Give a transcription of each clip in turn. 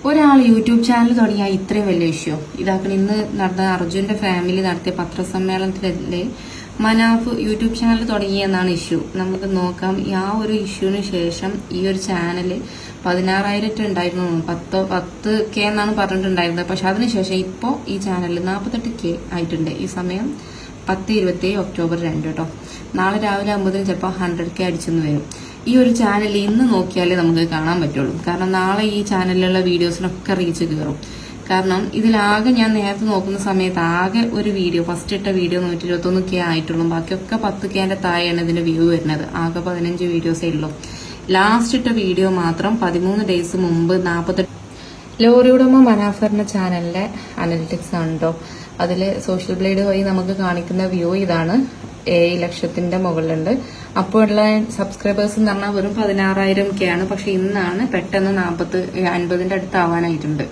ഒരാൾ YouTube channel തുടങ്ങിയാൽ ഇത്രയും വലിയ ഇഷ്യൂ ഇതാക്കണം. ഇന്ന് നടന്ന അർജുന്റെ ഫാമിലി നടത്തിയ പത്രസമ്മേളനത്തിലല്ലേ മനാഫ് യൂട്യൂബ് ചാനൽ തുടങ്ങിയെന്നാണ് ഇഷ്യൂ. നമുക്ക് നോക്കാം. ആ ഒരു ഇഷ്യൂവിന് ശേഷം ഈ ഒരു ചാനല് 16,000 ഉണ്ടായിരുന്നു, 10K എന്നാണ് പറഞ്ഞിട്ടുണ്ടായിരുന്നത്. പക്ഷെ അതിനുശേഷം ഇപ്പോ ഈ ചാനലിൽ 48K ആയിട്ടുണ്ട്. ഈ സമയം 10/27 ഒക്ടോബർ 2 കേട്ടോ. നാളെ രാവിലെ ആകുമ്പോഴത്തേനും ചിലപ്പോൾ 100K അടിച്ചെന്ന് വരും. ഈ ഒരു ചാനൽ ഇന്ന് നോക്കിയാലേ നമുക്ക് കാണാൻ പറ്റുള്ളൂ. കാരണം നാളെ ഈ ചാനലിലുള്ള വീഡിയോസിനൊക്കെ റീച്ച് കയറും. കാരണം ഇതിലാകെ ഞാൻ നേരത്തെ നോക്കുന്ന സമയത്ത് ആകെ ഒരു വീഡിയോ, ഫസ്റ്റ് ഇട്ട വീഡിയോ 121K ആയിട്ടുള്ളൂ. ബാക്കിയൊക്കെ 10Kന്റെ താഴെയാണ് ഇതിന്റെ വ്യൂ വരുന്നത്. ആകെ 15 വീഡിയോസേ ഉള്ളൂ. ലാസ്റ്റ് ഇട്ട വീഡിയോ മാത്രം 13 ഡേയ്സ് മുമ്പ് 48. ലോറി ഉടമ മനാഫറിന്റെ ചാനലിന്റെ അനലിറ്റിക്സ് ആണ് കേട്ടോ. അതില് സോഷ്യൽ ബ്ലേഡ് വഴി നമുക്ക് കാണിക്കുന്ന വ്യൂ ഇതാണ്. 7 ലക്ഷത്തിന്റെ മുകളിലുണ്ട്. അപ്പോഴുള്ള സബ്സ്ക്രൈബേഴ്സ് എന്ന് പറഞ്ഞാൽ വെറും 16,000K ആണ്. പക്ഷെ ഇന്നാണ് പെട്ടെന്ന് 50ന്റെ അടുത്ത് ആവാനായിട്ടുണ്ട്,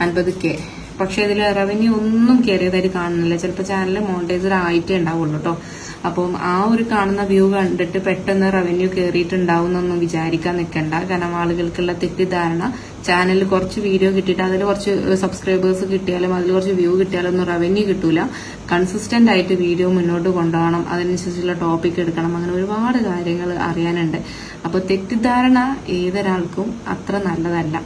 50K. പക്ഷെ ഇതിൽ റവന്യൂ ഒന്നും കയറിയതായിട്ട് കാണുന്നില്ല. ചിലപ്പോൾ ചാനൽ മോണിറ്റൈസർ ആയിട്ടേ ഉണ്ടാവുള്ളൂ കേട്ടോ. അപ്പം ആ ഒരു കാണുന്ന വ്യൂ കണ്ടിട്ട് പെട്ടെന്ന് റവന്യൂ കയറിയിട്ടുണ്ടാവും എന്നൊന്നും വിചാരിക്കാൻ നിൽക്കണ്ട. കാരണം ആളുകൾക്കുള്ള തെറ്റിദ്ധാരണ ചാനലിൽ കുറച്ച് വീഡിയോ കിട്ടിയിട്ട് അതിൽ കുറച്ച് സബ്സ്ക്രൈബേഴ്സ് കിട്ടിയാലും അതിൽ കുറച്ച് വ്യൂ കിട്ടിയാലും ഒന്നും റവന്യൂ കിട്ടൂല. കൺസിസ്റ്റന്റ് ആയിട്ട് വീഡിയോ മുന്നോട്ട് കൊണ്ടുപോകണം, അതിനനുസരിച്ചുള്ള ടോപ്പിക് എടുക്കണം, അങ്ങനെ ഒരുപാട് കാര്യങ്ങൾ അറിയാനുണ്ട്. അപ്പോൾ തെറ്റിദ്ധാരണ ഏതൊരാൾക്കും അത്ര നല്ലതല്ല.